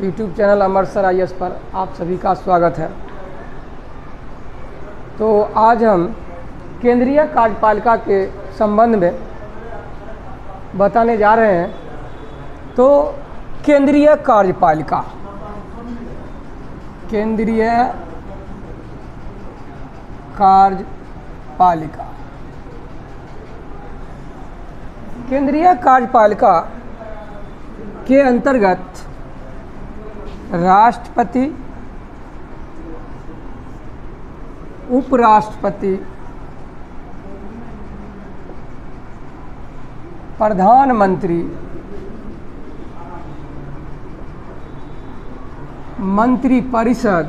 YouTube channel अमर sir IAS पर आप सभी का स्वागत है। तो आज हम केंद्रीय कार्यपालिका के संबंध में बताने जा रहे हैं। तो केंद्रीय कार्यपालिका, केंद्रीय कार्यपालिका, केंद्रीय कार्यपालिका के अंतर्गत राष्ट्रपति, उपराष्ट्रपति, प्रधानमंत्री, मंत्रिपरिषद,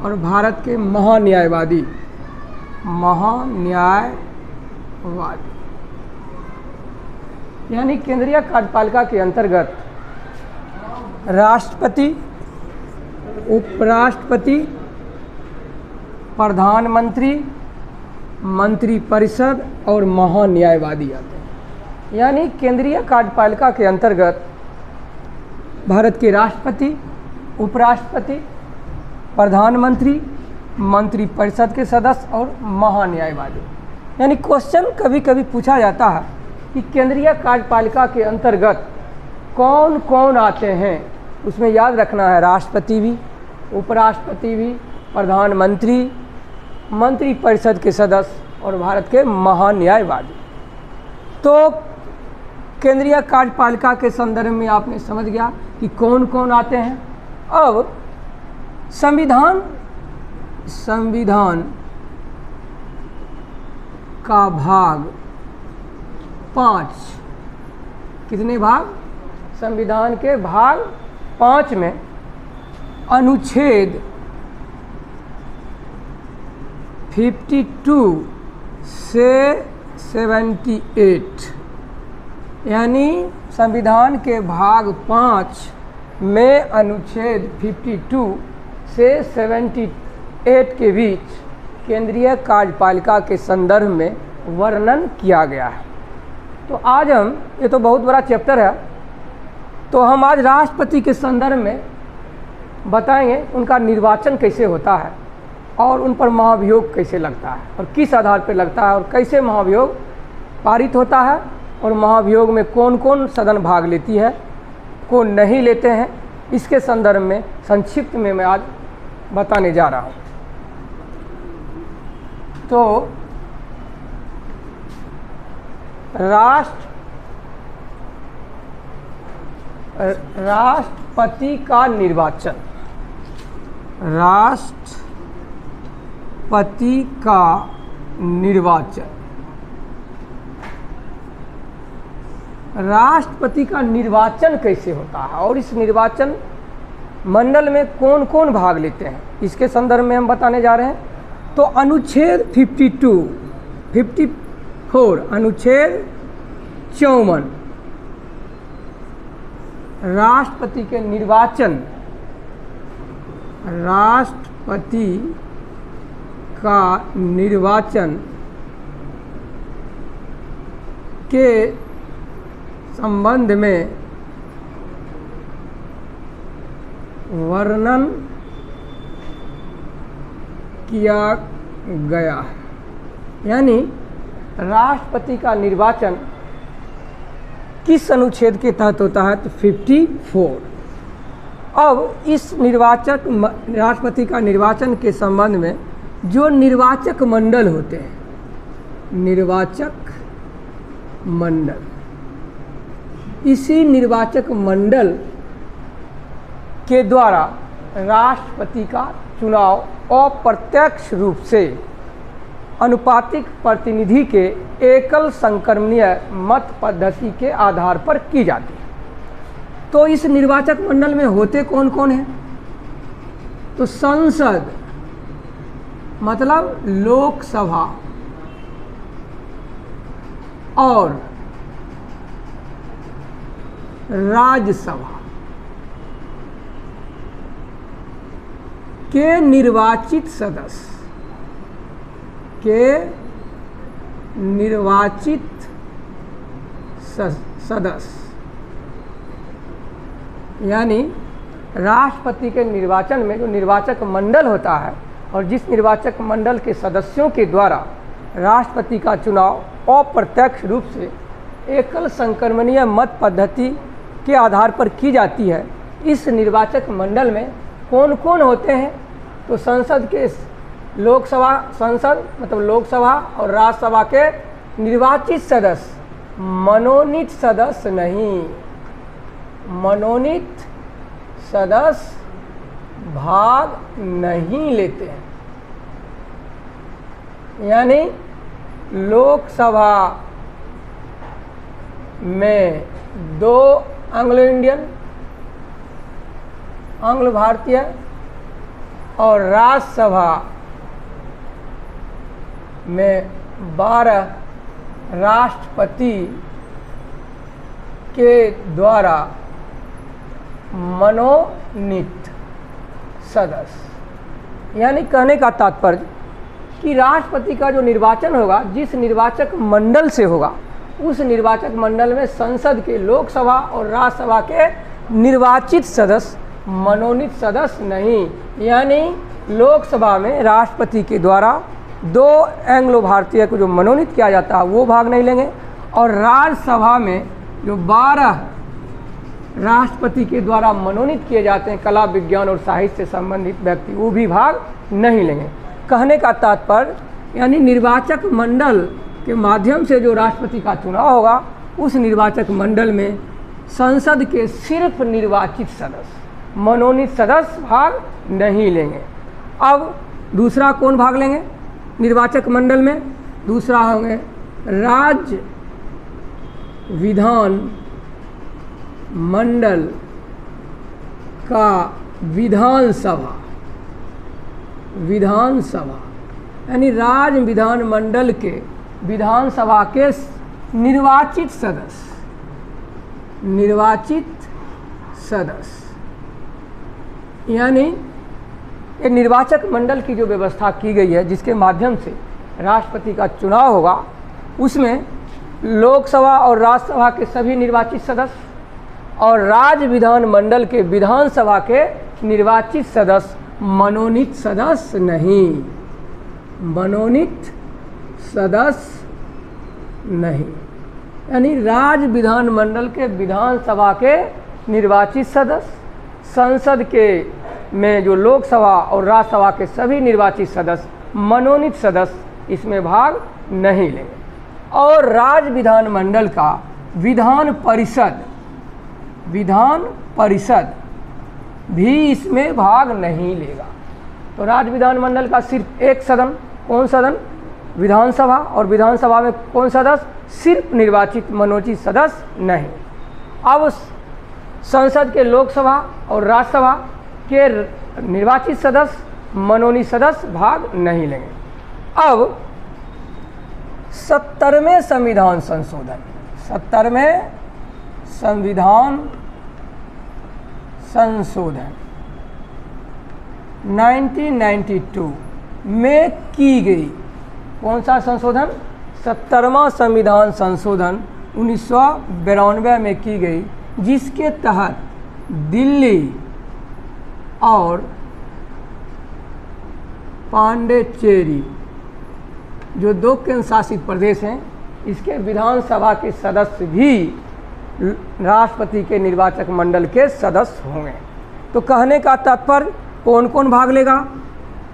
और भारत के महान्यायवादी यानी केंद्रीय कार्यपालिका के अंतर्गत राष्ट्रपति, उपराष्ट्रपति, प्रधानमंत्री, मंत्रिपरिषद और महान्यायवादी आते हैं। यानी केंद्रीय कार्यपालिका के अंतर्गत भारत के राष्ट्रपति, उपराष्ट्रपति, प्रधानमंत्री, मंत्रिपरिषद के सदस्य और महान्यायवादी। यानी क्वेश्चन कभी कभी पूछा जाता है कि केंद्रीय कार्यपालिका के अंतर्गत कौन कौन आते हैं। उसमें याद रखना है राष्ट्रपति भी, उपराष्ट्रपति भी, प्रधानमंत्री, मंत्रिपरिषद के सदस्य और भारत के महान्यायवादी। तो केंद्रीय कार्यपालिका के संदर्भ में आपने समझ गया कि कौन कौन आते हैं। अब संविधान का भाग 5, कितने भाग? संविधान के भाग 5 में अनुच्छेद 52 से 78, यानी संविधान के भाग 5 में अनुच्छेद 52 से 78 के बीच केंद्रीय कार्यपालिका के संदर्भ में वर्णन किया गया है। तो आज हम, ये तो बहुत बड़ा चैप्टर है, तो हम आज राष्ट्रपति के संदर्भ में बताएंगे उनका निर्वाचन कैसे होता है और उन पर महाभियोग कैसे लगता है और किस आधार पर लगता है और कैसे महाभियोग पारित होता है और महाभियोग में कौन कौन सदन भाग लेती है, कौन नहीं लेते हैं। इसके संदर्भ में संक्षिप्त में मैं आज बताने जा रहा हूँ। तो राष्ट्रपति का निर्वाचन, राष्ट्रपति का निर्वाचन, राष्ट्रपति का निर्वाचन कैसे होता है और इस निर्वाचन मंडल में कौन कौन भाग लेते हैं, इसके संदर्भ में हम बताने जा रहे हैं। तो अनुच्छेद 54, अनुच्छेद 54 राष्ट्रपति के निर्वाचन, राष्ट्रपति का निर्वाचन के संबंध में वर्णन किया गया है। यानी राष्ट्रपति का निर्वाचन किस अनुच्छेद के तहत होता है? तो 54। अब इस राष्ट्रपति का निर्वाचन के संबंध में जो निर्वाचक मंडल होते हैं, निर्वाचक मंडल, इसी निर्वाचक मंडल के द्वारा राष्ट्रपति का चुनाव अप्रत्यक्ष रूप से अनुपातिक प्रतिनिधि के एकल संक्रमणीय मत पद्धति के आधार पर की जाती है। तो इस निर्वाचक मंडल में होते कौन कौन हैं? तो संसद मतलब लोकसभा और राज्यसभा के निर्वाचित सदस्य सदस्य, यानी राष्ट्रपति के निर्वाचन में जो निर्वाचक मंडल होता है और जिस निर्वाचक मंडल के सदस्यों के द्वारा राष्ट्रपति का चुनाव अप्रत्यक्ष रूप से एकल संक्रमणीय मत पद्धति के आधार पर की जाती है, इस निर्वाचक मंडल में कौन कौन होते हैं? तो संसद के लोकसभा, संसद मतलब लोकसभा और राज्यसभा के निर्वाचित सदस्य, मनोनीत सदस्य नहीं, मनोनीत सदस्य भाग नहीं लेते हैं। यानी लोकसभा में 2 एंग्लो इंडियन, आंग्ल भारतीय और राज्यसभा में 12 राष्ट्रपति के द्वारा मनोनीत सदस्य। यानी कहने का तात्पर्य कि राष्ट्रपति का जो निर्वाचन होगा जिस निर्वाचक मंडल से होगा उस निर्वाचक मंडल में संसद के लोकसभा और राज्यसभा के निर्वाचित सदस्य, मनोनीत सदस्य नहीं। यानी लोकसभा में राष्ट्रपति के द्वारा 2 एंग्लो भारतीय को जो मनोनीत किया जाता है वो भाग नहीं लेंगे, और राज्यसभा में जो 12 राष्ट्रपति के द्वारा मनोनीत किए जाते हैं कला, विज्ञान और साहित्य से संबंधित व्यक्ति, वो भी भाग नहीं लेंगे। कहने का तात्पर्य यानी निर्वाचक मंडल के माध्यम से जो राष्ट्रपति का चुनाव होगा उस निर्वाचक मंडल में संसद के सिर्फ निर्वाचित सदस्य, मनोनीत सदस्य भाग नहीं लेंगे। अब दूसरा कौन भाग लेंगे निर्वाचक मंडल में? दूसरा होंगे राज्य विधान मंडल का विधानसभा, विधानसभा यानी राज्य विधान मंडल के विधानसभा के निर्वाचित सदस्य, निर्वाचित सदस्य। यानी ये निर्वाचक मंडल की जो व्यवस्था की गई है जिसके माध्यम से राष्ट्रपति का चुनाव होगा उसमें लोकसभा और राज्यसभा के सभी निर्वाचित सदस्य और राज्य विधान मंडल के विधानसभा के निर्वाचित सदस्य, मनोनीत सदस्य नहीं, मनोनीत सदस्य नहीं। यानी राज्य विधान मंडल के विधानसभा के निर्वाचित सदस्य, संसद के में जो लोकसभा और राज्यसभा के सभी निर्वाचित सदस्य, मनोनीत सदस्य इसमें भाग नहीं लेंगे। और राज्य विधान मंडल का विधान परिषद, विधान परिषद भी इसमें भाग नहीं लेगा। तो राज्य विधान मंडल का सिर्फ एक सदन, कौन सदन? विधानसभा, और विधानसभा में कौन सदस्य? सिर्फ निर्वाचित मनोनीत सदस्य नहीं। अब संसद के लोकसभा और राज्यसभा के निर्वाचित सदस्य, मनोनीत सदस्य भाग नहीं लेंगे। अब 70वें संविधान संशोधन, 70वें संविधान संशोधन 1992 में की गई। कौन सा संशोधन? 70वां संविधान संशोधन 1992 में की गई, जिसके तहत दिल्ली और पांडिचेरी जो 2 केंद्र शासित प्रदेश हैं इसके विधानसभा के सदस्य भी राष्ट्रपति के निर्वाचक मंडल के सदस्य होंगे। तो कहने का तात्पर्य कौन कौन भाग लेगा?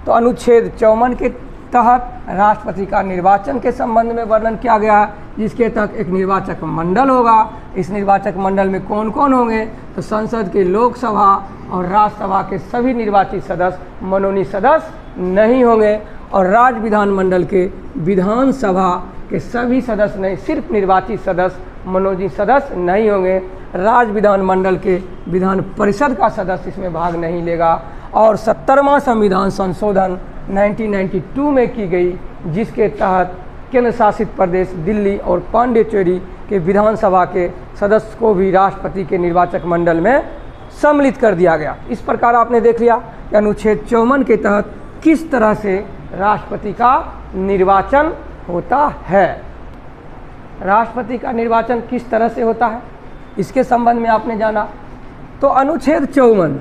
तो अनुच्छेद 54 के तहत राष्ट्रपति का निर्वाचन के संबंध में वर्णन किया गया है, जिसके तहत एक निर्वाचक मंडल होगा। इस निर्वाचक मंडल में कौन कौन होंगे? तो संसद के लोकसभा और राज्यसभा के सभी निर्वाचित सदस्य, मनोनीत सदस्य नहीं होंगे, और राज्य विधान मंडल के विधानसभा के सभी सदस्य नहीं, सिर्फ निर्वाचित सदस्य, मनोनीत सदस्य नहीं होंगे। राज्य विधान मंडल के विधान परिषद का सदस्य इसमें भाग नहीं लेगा। और 70वां संविधान संशोधन 1992 में की गई, जिसके तहत केंद्र शासित प्रदेश दिल्ली और पांडिचेरी के विधानसभा के सदस्य को भी राष्ट्रपति के निर्वाचक मंडल में सम्मिलित कर दिया गया। इस प्रकार आपने देख लिया कि अनुच्छेद 54 के तहत किस तरह से राष्ट्रपति का निर्वाचन होता है। राष्ट्रपति का निर्वाचन किस तरह से होता है, इसके संबंध में आपने जाना। तो अनुच्छेद 54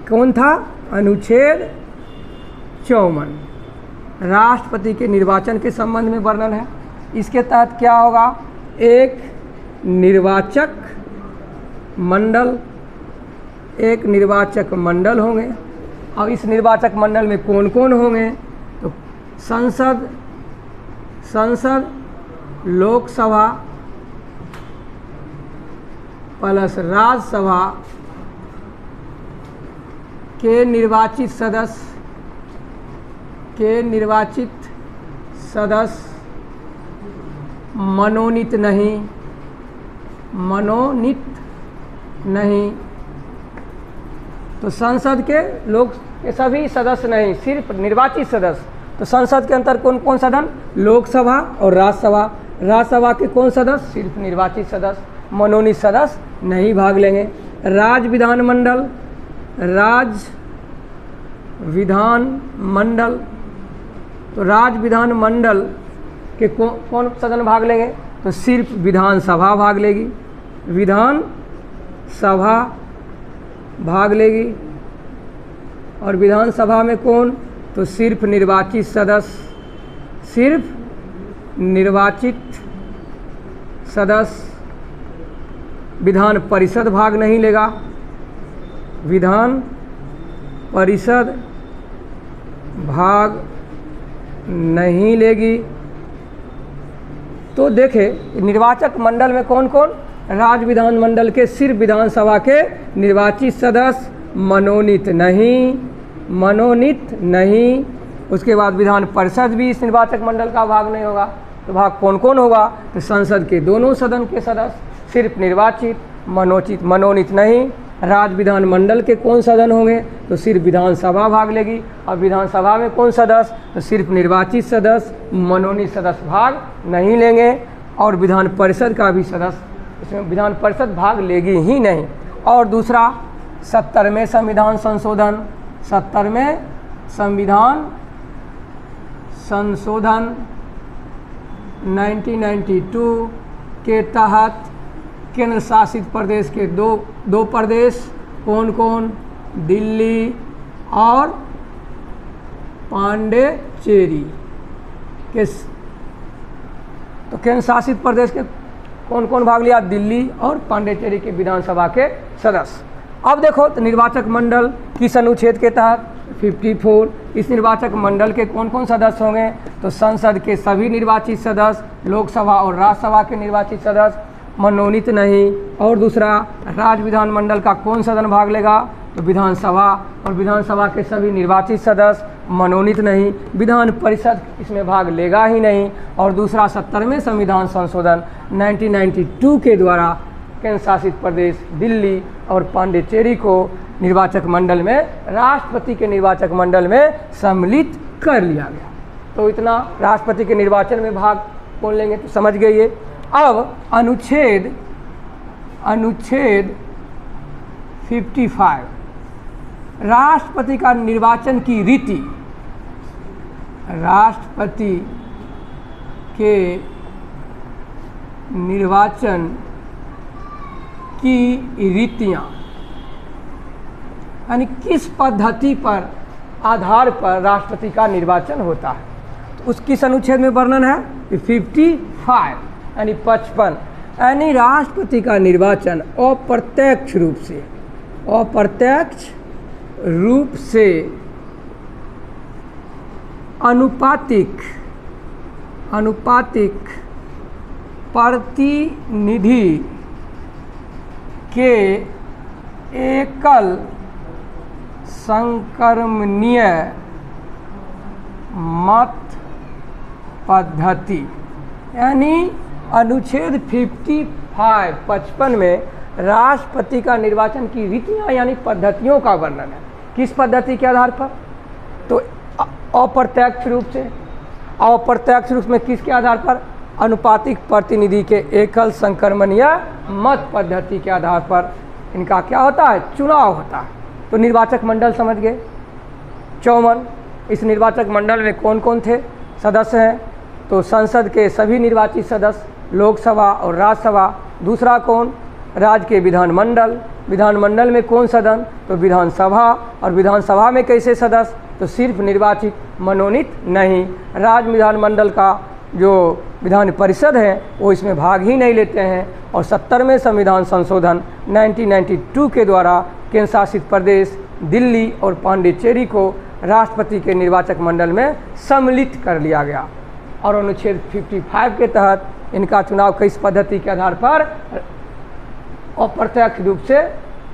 कौन था? अनुच्छेद 54 राष्ट्रपति के निर्वाचन के संबंध में वर्णन है। इसके तहत क्या होगा? एक निर्वाचक मंडल होंगे। और इस निर्वाचक मंडल में कौन कौन होंगे? तो संसद लोकसभा प्लस राज्यसभा के निर्वाचित सदस्य मनोनीत नहीं। तो संसद के लोग के सभी सदस्य नहीं, सिर्फ निर्वाचित सदस्य। तो संसद के अंतर कौन कौन सदन? लोकसभा और राज्यसभा। राज्यसभा के कौन सदस्य? सिर्फ निर्वाचित सदस्य, मनोनीत सदस्य नहीं भाग लेंगे। राज्य विधानमंडल, तो राज्य विधानमंडल के कौन सदन भाग लेंगे? तो सिर्फ विधानसभा भाग लेगी, विधानसभा भाग लेगी। और विधानसभा में कौन? तो सिर्फ निर्वाचित सदस्य। विधान परिषद भाग नहीं लेगा, विधान परिषद भाग नहीं लेगी। तो देखें निर्वाचक मंडल में कौन कौन? राज्य विधानमंडल के सिर्फ विधानसभा के निर्वाचित सदस्य मनोनीत नहीं। उसके बाद विधान परिषद भी इस निर्वाचक मंडल का भाग नहीं होगा। तो भाग कौन कौन होगा? तो संसद के दोनों सदन के सदस्य सिर्फ निर्वाचित, मनोनीत नहीं। राज्य विधानमंडल के कौन सदन होंगे? तो सिर्फ विधानसभा भाग लेगी। और विधानसभा में कौन सदस्य? तो सिर्फ निर्वाचित सदस्य, मनोनीत सदस्य भाग नहीं लेंगे। और विधान परिषद का भी सदस्य, इसमें विधान परिषद भाग लेगी ही नहीं। और दूसरा 70वें संविधान संशोधन, 70वें संविधान संशोधन 1992 के तहत केंद्र शासित प्रदेश के दो प्रदेश कौन कौन? दिल्ली और पांडिचेरी के। तो केंद्र शासित प्रदेश के कौन कौन भाग लिया? दिल्ली और पांडिचेरी के विधानसभा के सदस्य। अब देखो तो निर्वाचक मंडल किस अनुच्छेद के तहत? 54। इस निर्वाचक मंडल के कौन कौन सदस्य होंगे? तो संसद के सभी निर्वाचित सदस्य, लोकसभा और राज्यसभा के निर्वाचित सदस्य मनोनीत नहीं। और दूसरा राज्य विधानमंडल का कौन सदन भाग लेगा? तो विधानसभा, और विधानसभा के सभी निर्वाचित सदस्य मनोनीत नहीं। विधान परिषद इसमें भाग लेगा ही नहीं। और दूसरा 70वें संविधान संशोधन 1992 के द्वारा केंद्र शासित प्रदेश दिल्ली और पांडिचेरी को निर्वाचक मंडल में, राष्ट्रपति के निर्वाचक मंडल में सम्मिलित कर लिया गया। तो इतना राष्ट्रपति के निर्वाचन में भाग कौन लेंगे तो समझ गए ये। अब अनुच्छेद 55 राष्ट्रपति का निर्वाचन की रीति, राष्ट्रपति के निर्वाचन की रीतियाँ, यानी किस पद्धति पर आधार पर राष्ट्रपति का निर्वाचन होता है, तो उस किस अनुच्छेद में वर्णन है? 55 यानी 55। यानी राष्ट्रपति का निर्वाचन अप्रत्यक्ष रूप से अनुपातिक प्रतिनिधि के एकल संक्रमणीय मत पद्धति, यानी अनुच्छेद 55 में राष्ट्रपति का निर्वाचन की रीतियाँ यानी पद्धतियों का वर्णन है। किस पद्धति के आधार पर? तो अप्रत्यक्ष रूप में किसके आधार पर? अनुपातिक प्रतिनिधि के एकल संक्रमणीय मत पद्धति के आधार पर इनका क्या होता है? चुनाव होता है। तो निर्वाचक मंडल समझ गए 54। इस निर्वाचक मंडल में कौन कौन थे सदस्य हैं? तो संसद के सभी निर्वाचित सदस्य लोकसभा और राज्यसभा। दूसरा कौन? राज्य के विधानमंडल। विधानमंडल में कौन सदन? तो विधानसभा। और विधानसभा में कैसे सदस्य? तो सिर्फ निर्वाचित, मनोनीत नहीं। राज्य विधानमंडल का जो विधान परिषद है वो इसमें भाग ही नहीं लेते हैं। और 70वें संविधान संशोधन 1992 के द्वारा केंद्र शासित प्रदेश दिल्ली और पांडिचेरी को राष्ट्रपति के निर्वाचक मंडल में सम्मिलित कर लिया गया। और अनुच्छेद 55 के तहत इनका चुनाव किस पद्धति के आधार पर? अप्रत्यक्ष रूप से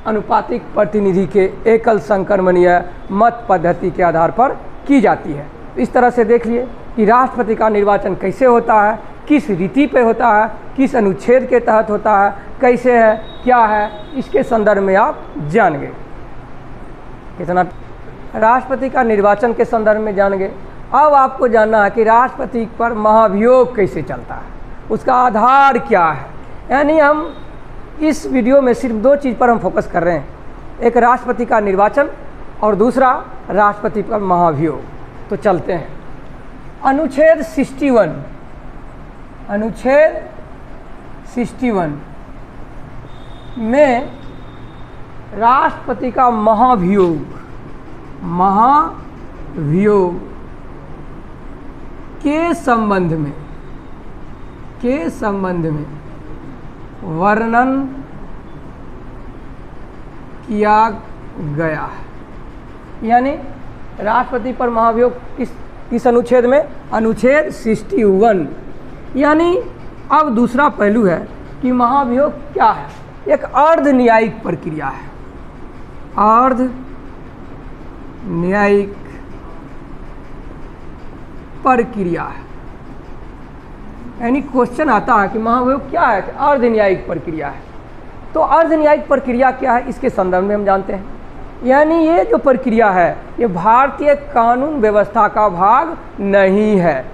अनुपातिक प्रतिनिधि के एकल संक्रमणीय मत पद्धति के आधार पर की जाती है। इस तरह से देख लिए कि राष्ट्रपति का निर्वाचन कैसे होता है, किस रीति पे होता है, किस अनुच्छेद के तहत होता है, कैसे है, क्या है, इसके संदर्भ में आप जान गए। कितना राष्ट्रपति का निर्वाचन के संदर्भ में जान गए। अब आपको जानना है कि राष्ट्रपति पर महाभियोग कैसे चलता है, उसका आधार क्या है। यानी हम इस वीडियो में सिर्फ दो चीज़ पर हम फोकस कर रहे हैं, एक राष्ट्रपति का निर्वाचन और दूसरा राष्ट्रपति पर महाभियोग। तो चलते हैं। अनुच्छेद 61, अनुच्छेद 61 में राष्ट्रपति का महाभियोग के संबंध में वर्णन किया गया है। यानी राष्ट्रपति पर महाभियोग किस अनुच्छेद में? अनुच्छेद 61। यानी अब दूसरा पहलू है कि महाभियोग क्या है? एक अर्ध न्यायिक प्रक्रिया है, अर्ध न्यायिक प्रक्रिया है। यानी क्वेश्चन आता है कि महाभियोग क्या है? अर्ध न्यायिक प्रक्रिया है। तो अर्ध न्यायिक प्रक्रिया क्या है, इसके संदर्भ में हम जानते हैं। यानी ये जो प्रक्रिया है ये भारतीय कानून व्यवस्था का भाग नहीं है,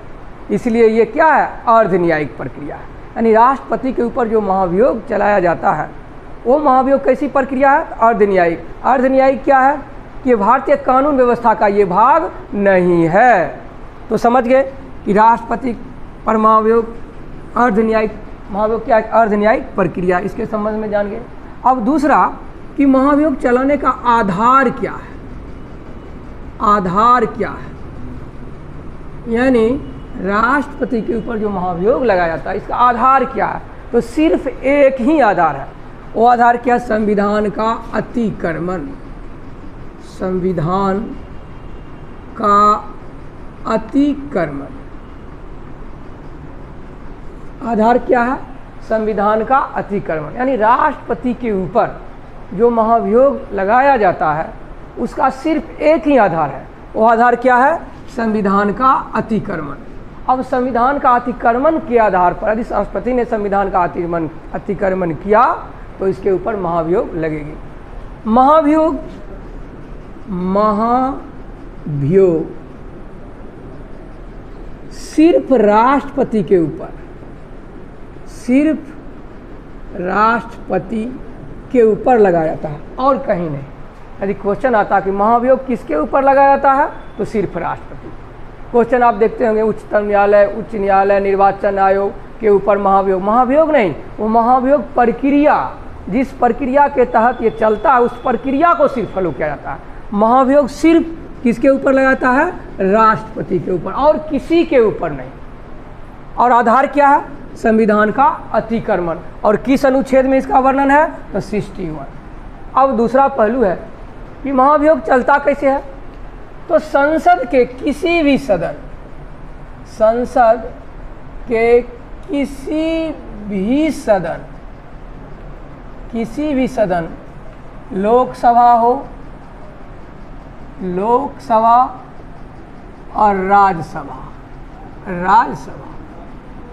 इसलिए ये क्या है? अर्ध न्यायिक प्रक्रिया है। यानी राष्ट्रपति के ऊपर जो महाभियोग चलाया जाता है वो महाभियोग कैसी प्रक्रिया है? अर्ध न्यायिक। अर्ध न्यायिक क्या है? कि भारतीय कानून व्यवस्था का ये भाग नहीं है। तो समझ गए कि राष्ट्रपति पर महाभियोग अर्ध न्यायिक, महाभियोग क्या है? अर्ध न्यायिक प्रक्रिया। इसके संबंध में जान गए। अब दूसरा कि महाभियोग चलाने का आधार क्या है? आधार क्या है? यानी राष्ट्रपति के ऊपर जो महाभियोग लगाया जाता है इसका आधार क्या है? तो सिर्फ एक ही आधार है। वो आधार क्या? संविधान का अतिक्रमण। संविधान का अतिक्रमण। आधार क्या है? संविधान का अतिक्रमण। यानी राष्ट्रपति के ऊपर जो महाभियोग लगाया जाता है उसका सिर्फ एक ही आधार है। वो आधार क्या है? संविधान का अतिक्रमण। अब संविधान का अतिक्रमण के आधार पर यदि राष्ट्रपति ने संविधान का अतिक्रमण किया तो इसके ऊपर महाभियोग लगेगी। महाभियोग सिर्फ राष्ट्रपति के ऊपर, सिर्फ राष्ट्रपति के ऊपर लगाया जाता है और कहीं नहीं। यदि क्वेश्चन आता कि महाभियोग किसके ऊपर लगाया जाता है तो सिर्फ राष्ट्रपति। क्वेश्चन आप देखते होंगे उच्चतम न्यायालय, उच्च न्यायालय, निर्वाचन आयोग के ऊपर महाभियोग। महाभियोग नहीं, वो महाभियोग प्रक्रिया, जिस प्रक्रिया के तहत ये चलता है उस प्रक्रिया को सिर्फ फॉलो किया जाता है। महाभियोग सिर्फ किसके ऊपर लगाता है? राष्ट्रपति के ऊपर और किसी के ऊपर नहीं। और आधार क्या है? संविधान का अतिक्रमण। और किस अनुच्छेद में इसका वर्णन है? तो 61। अब दूसरा पहलू है कि महाभियोग चलता कैसे है? तो संसद के किसी भी सदन, संसद के किसी भी सदन, लोकसभा हो, लोकसभा और राज्यसभा,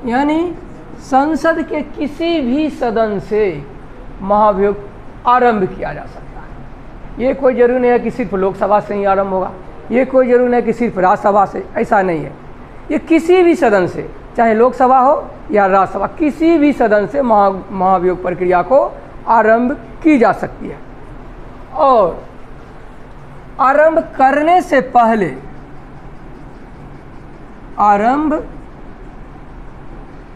यानी संसद के किसी भी सदन से महाभियोग आरंभ किया जा सकता है। ये कोई जरूरी नहीं है कि सिर्फ लोकसभा से ही आरंभ होगा, ये कोई जरूरी नहीं है कि सिर्फ राज्यसभा से, ऐसा नहीं है। ये किसी भी सदन से, चाहे लोकसभा हो या राज्यसभा, किसी भी सदन से महाभियोग प्रक्रिया को आरंभ की जा सकती है। और आरंभ करने से पहले, आरंभ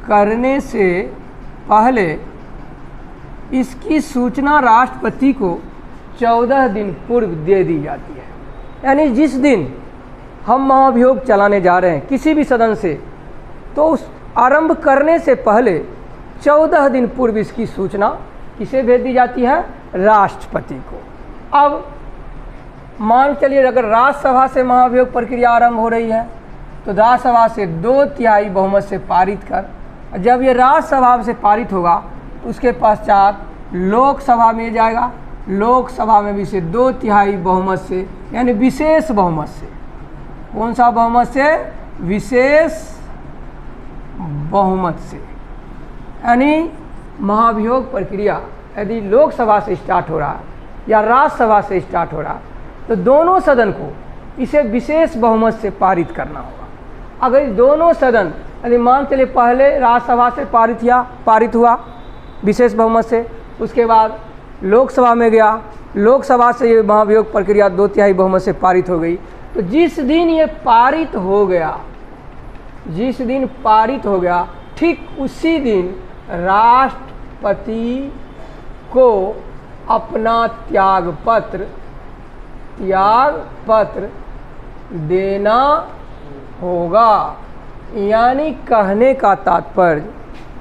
करने से पहले इसकी सूचना राष्ट्रपति को 14 दिन पूर्व दे दी जाती है। यानी जिस दिन हम महाभियोग चलाने जा रहे हैं किसी भी सदन से, तो उस आरंभ करने से पहले 14 दिन पूर्व इसकी सूचना किसे भेज दी जाती है? राष्ट्रपति को। अब मान चलिए अगर राज्यसभा से महाभियोग प्रक्रिया आरंभ हो रही है तो राज्यसभा से 2/3 बहुमत से पारित कर, जब ये राज्यसभा से पारित होगा तो उसके पश्चात लोकसभा में जाएगा, लोकसभा में भी से 2/3 बहुमत से, यानी विशेष बहुमत से। कौन सा बहुमत से? विशेष बहुमत से। यानी महाभियोग प्रक्रिया यदि लोकसभा से स्टार्ट हो रहा है या राज्यसभा से स्टार्ट हो रहा है तो दोनों सदन को इसे विशेष बहुमत से पारित करना होगा। अगर दोनों सदन यदि मान चलिए पहले राज्यसभा से पारित हुआ विशेष बहुमत से, उसके बाद लोकसभा में गया, लोकसभा से ये महाभियोग प्रक्रिया 2/3 बहुमत से पारित हो गई, तो जिस दिन ये पारित हो गया ठीक उसी दिन राष्ट्रपति को अपना त्याग पत्र देना होगा। यानी कहने का तात्पर्य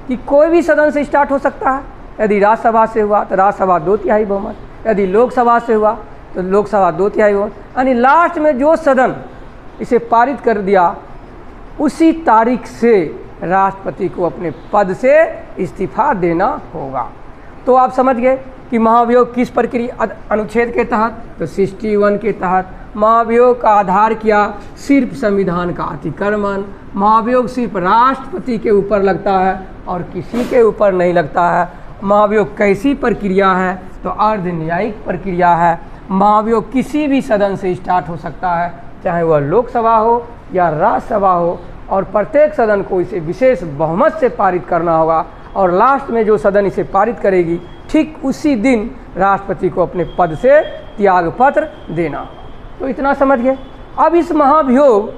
कि कोई भी सदन से स्टार्ट हो सकता है। यदि राज्यसभा से हुआ तो राज्यसभा 2/3 बहुमत, यदि लोकसभा से हुआ तो लोकसभा 2/3 बहुमत, यानी लास्ट में जो सदन इसे पारित कर दिया उसी तारीख से राष्ट्रपति को अपने पद से इस्तीफा देना होगा। तो आप समझ गए कि महाभियोग किस प्रक्रिया अनुच्छेद के तहत, तो 61 के तहत महाभियोग का आधार क्या? सिर्फ संविधान का अतिक्रमण। महाभियोग सिर्फ राष्ट्रपति के ऊपर लगता है और किसी के ऊपर नहीं लगता है। महाभियोग कैसी प्रक्रिया है? तो अर्ध न्यायिक प्रक्रिया है। महाभियोग किसी भी सदन से स्टार्ट हो सकता है, चाहे वह लोकसभा हो या राज्यसभा हो, और प्रत्येक सदन को इसे विशेष बहुमत से पारित करना होगा, और लास्ट में जो सदन इसे पारित करेगी ठीक उसी दिन राष्ट्रपति को अपने पद से त्यागपत्र देना। तो इतना समझ गए। अब इस महाभियोग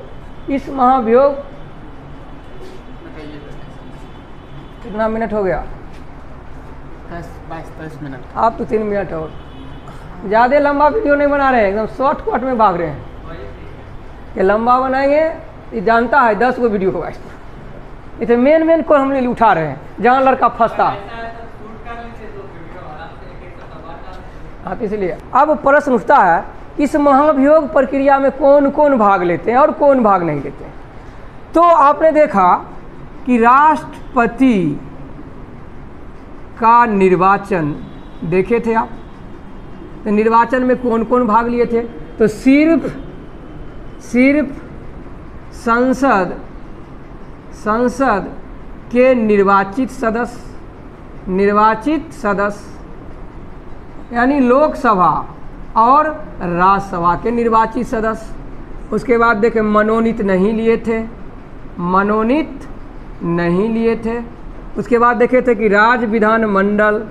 कितना मिनट हो गया? 10-22 मिनट। आप तो 3 मिनट और ज़्यादा लंबा वीडियो नहीं बना रहे हैं, एकदम शॉर्टकट में भाग रहे हैं। ये लंबा बनाएंगे, ये जानता है 10 गो वीडियो होगा इसमें। इसे मेन को हम लोग उठा रहे हैं जहाँ लड़का फंसता है। हाँ, तो इसलिए अब प्रश्न उठता है इस महाभियोग प्रक्रिया में कौन कौन भाग लेते हैं और कौन भाग नहीं लेते हैं। तो आपने देखा कि राष्ट्रपति का निर्वाचन देखे थे आप, तो निर्वाचन में कौन कौन भाग लिए थे? तो सिर्फ संसद के निर्वाचित सदस्य यानी लोकसभा और राज्यसभा के निर्वाचित सदस्य। उसके बाद देखें मनोनीत नहीं लिए थे। उसके बाद देखे थे कि राज्य विधान मंडल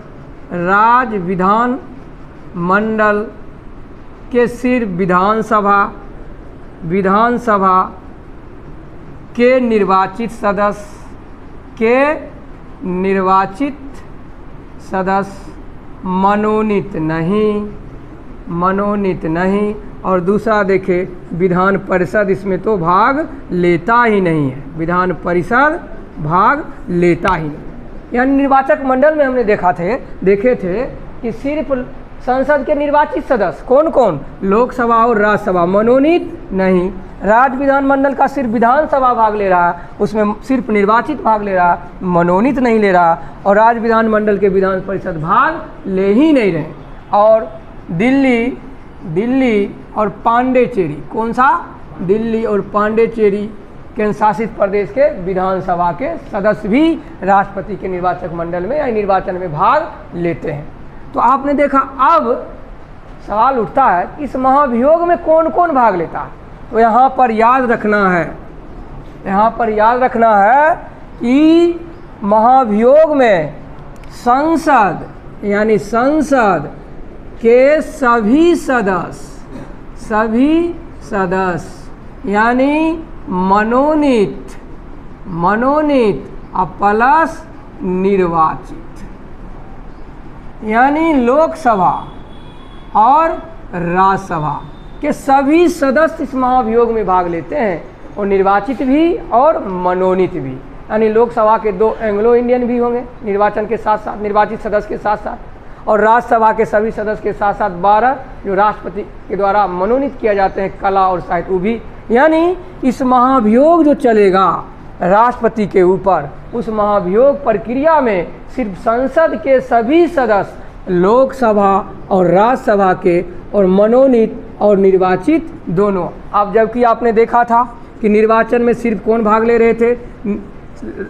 के सिर्फ विधानसभा के निर्वाचित सदस्य मनोनीत नहीं। और दूसरा देखे विधान परिषद, इसमें तो भाग लेता ही नहीं है, विधान परिषद भाग लेता ही नहीं। यानी निर्वाचक मंडल में हमने देखे थे कि सिर्फ संसद के निर्वाचित सदस्य कौन कौन? लोकसभा और राज्यसभा मनोनीत नहीं। राज्य विधानमंडल का सिर्फ विधानसभा भाग ले रहा है, उसमें सिर्फ निर्वाचित भाग ले रहा, मनोनीत नहीं ले रहा, और राज्य विधानमंडल के विधान परिषद भाग ले ही नहीं रहे। और दिल्ली और पांडेचेरी, कौन सा? दिल्ली और पांडेचेरी केंद्र शासित प्रदेश के विधानसभा के सदस्य भी राष्ट्रपति के निर्वाचक मंडल में या निर्वाचन में भाग लेते हैं। तो आपने देखा, अब सवाल उठता है इस महाभियोग में कौन कौन भाग लेता है। तो यहाँ पर याद रखना है कि महाभियोग में संसद के सभी सदस्य यानी मनोनीत प्लस निर्वाचित, यानी लोकसभा और राज्यसभा के सभी सदस्य इस महाभियोग में भाग लेते हैं, और निर्वाचित भी और मनोनीत भी। यानी लोकसभा के 2 एंग्लो इंडियन भी होंगे निर्वाचन के साथ साथ, निर्वाचित सदस्य के साथ साथ, और राज्यसभा के सभी सदस्य के साथ साथ 12 जो राष्ट्रपति के द्वारा मनोनीत किया जाते हैं कला और साहित्य, वो भी। यानी इस महाभियोग जो चलेगा राष्ट्रपति के ऊपर, उस महाभियोग प्रक्रिया में सिर्फ संसद के सभी सदस्य लोकसभा और राज्यसभा के और मनोनीत और निर्वाचित दोनों। अब जबकि आपने देखा था कि निर्वाचन में सिर्फ कौन भाग ले रहे थे,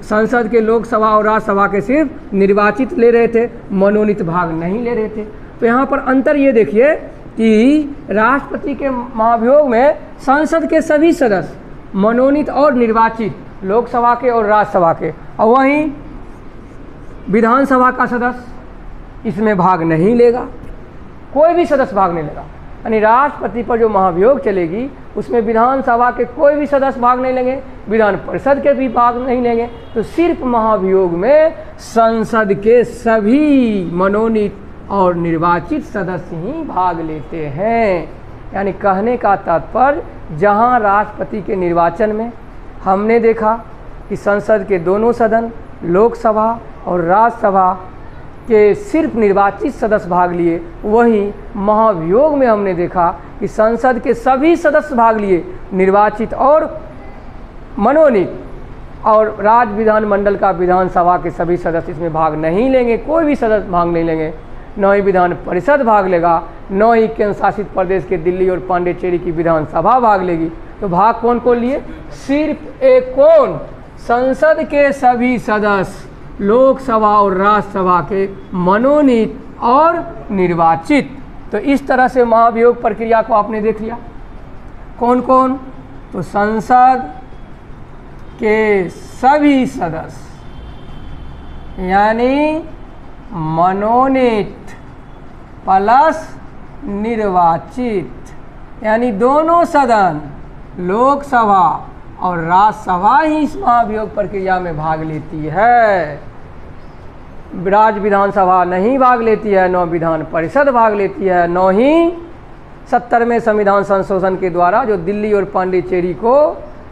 संसद के लोकसभा और राज्यसभा के सिर्फ निर्वाचित ले रहे थे, मनोनीत भाग नहीं ले रहे थे। तो यहाँ पर अंतर ये देखिए कि राष्ट्रपति के महाभियोग में संसद के सभी सदस्य मनोनीत और निर्वाचित, लोकसभा के और राज्यसभा के, और वहीं विधानसभा का सदस्य इसमें भाग नहीं लेगा, कोई भी सदस्य भाग नहीं लेगा। यानी राष्ट्रपति पर जो महाभियोग चलेगी उसमें विधानसभा के कोई भी सदस्य भाग नहीं लेंगे, विधान परिषद के भी भाग नहीं लेंगे, तो सिर्फ महाभियोग में संसद के सभी मनोनीत और निर्वाचित सदस्य ही भाग लेते हैं। यानी कहने का तात्पर्य, जहां राष्ट्रपति के निर्वाचन में हमने देखा कि संसद के दोनों सदन, लोकसभा और राज्यसभा के सिर्फ निर्वाचित सदस्य भाग लिए, वहीं महाभियोग में हमने देखा कि संसद के सभी सदस्य भाग लिए, निर्वाचित और मनोनीत, और राज्य विधानमंडल का विधानसभा के सभी सदस्य इसमें भाग नहीं लेंगे, कोई भी सदस्य भाग नहीं लेंगे, न ही विधान परिषद भाग लेगा, न ही केंद्र शासित प्रदेश के दिल्ली और पांडिचेरी की विधानसभा भाग लेगी। तो भाग कौन कौन लिए? सिर्फ एक कौन? संसद के सभी सदस्य, लोकसभा और राज्यसभा के मनोनीत और निर्वाचित। तो इस तरह से महाभियोग प्रक्रिया को आपने देख लिया। कौन कौन? तो संसद के सभी सदस्य यानी मनोनीत प्लस निर्वाचित, यानी दोनों सदन, लोकसभा और राज्यसभा ही इस महाभियोग प्रक्रिया में भाग लेती है। राज्य विधानसभा नहीं भाग लेती है, न विधान परिषद भाग लेती है, न ही 70वें संविधान संशोधन के द्वारा जो दिल्ली और पांडिचेरी को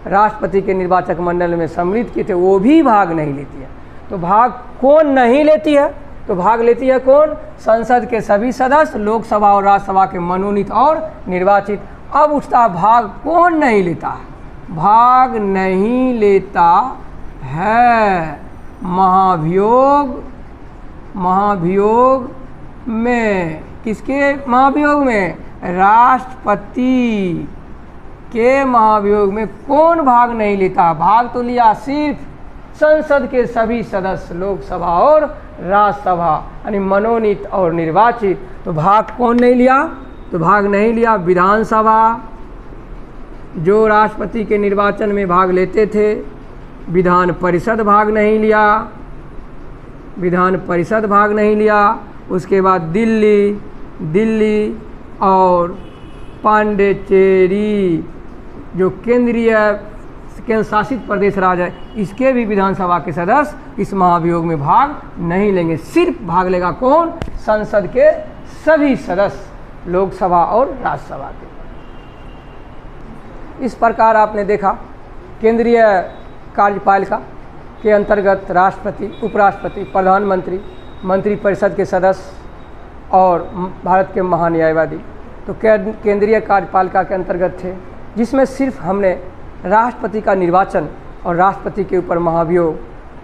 राष्ट्रपति के निर्वाचक मंडल में सम्मिलित किए थे, वो भी भाग नहीं लेती है। तो भाग कौन नहीं लेती है? तो भाग लेती है कौन? संसद के सभी सदस्य, लोकसभा और राज्यसभा के मनोनीत और निर्वाचित। अब उठता भाग कौन नहीं लेता है? भाग नहीं लेता है महाभियोग में। किसके महाभियोग में? राष्ट्रपति के महाभियोग में कौन भाग नहीं लेता? भाग तो लिया सिर्फ संसद के सभी सदस्य, लोकसभा और राज्यसभा, यानी मनोनीत और निर्वाचित। तो भाग कौन नहीं लिया? तो भाग नहीं लिया विधानसभा, जो राष्ट्रपति के निर्वाचन में भाग लेते थे। विधान परिषद भाग नहीं लिया, विधान परिषद भाग नहीं लिया। उसके बाद दिल्ली और पांडिचेरी जो केंद्र शासित प्रदेश राज्य है, इसके भी विधानसभा के सदस्य इस महाभियोग में भाग नहीं लेंगे। सिर्फ भाग लेगा कौन? संसद के सभी सदस्य, लोकसभा और राज्यसभा के। इस प्रकार आपने देखा केंद्रीय कार्यपालिका के अंतर्गत राष्ट्रपति, उपराष्ट्रपति, प्रधानमंत्री, मंत्रिपरिषद के सदस्य और भारत के महान्यायवादी तो केंद्रीय कार्यपालिका के अंतर्गत थे, जिसमें सिर्फ हमने राष्ट्रपति का निर्वाचन और राष्ट्रपति के ऊपर महाभियोग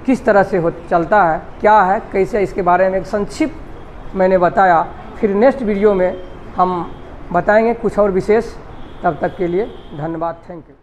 किस तरह से चलता है, क्या है, कैसे, इसके बारे में एक संक्षिप्त मैंने बताया। फिर नेक्स्ट वीडियो में हम बताएंगे कुछ और विशेष। तब तक के लिए धन्यवाद, थैंक यू।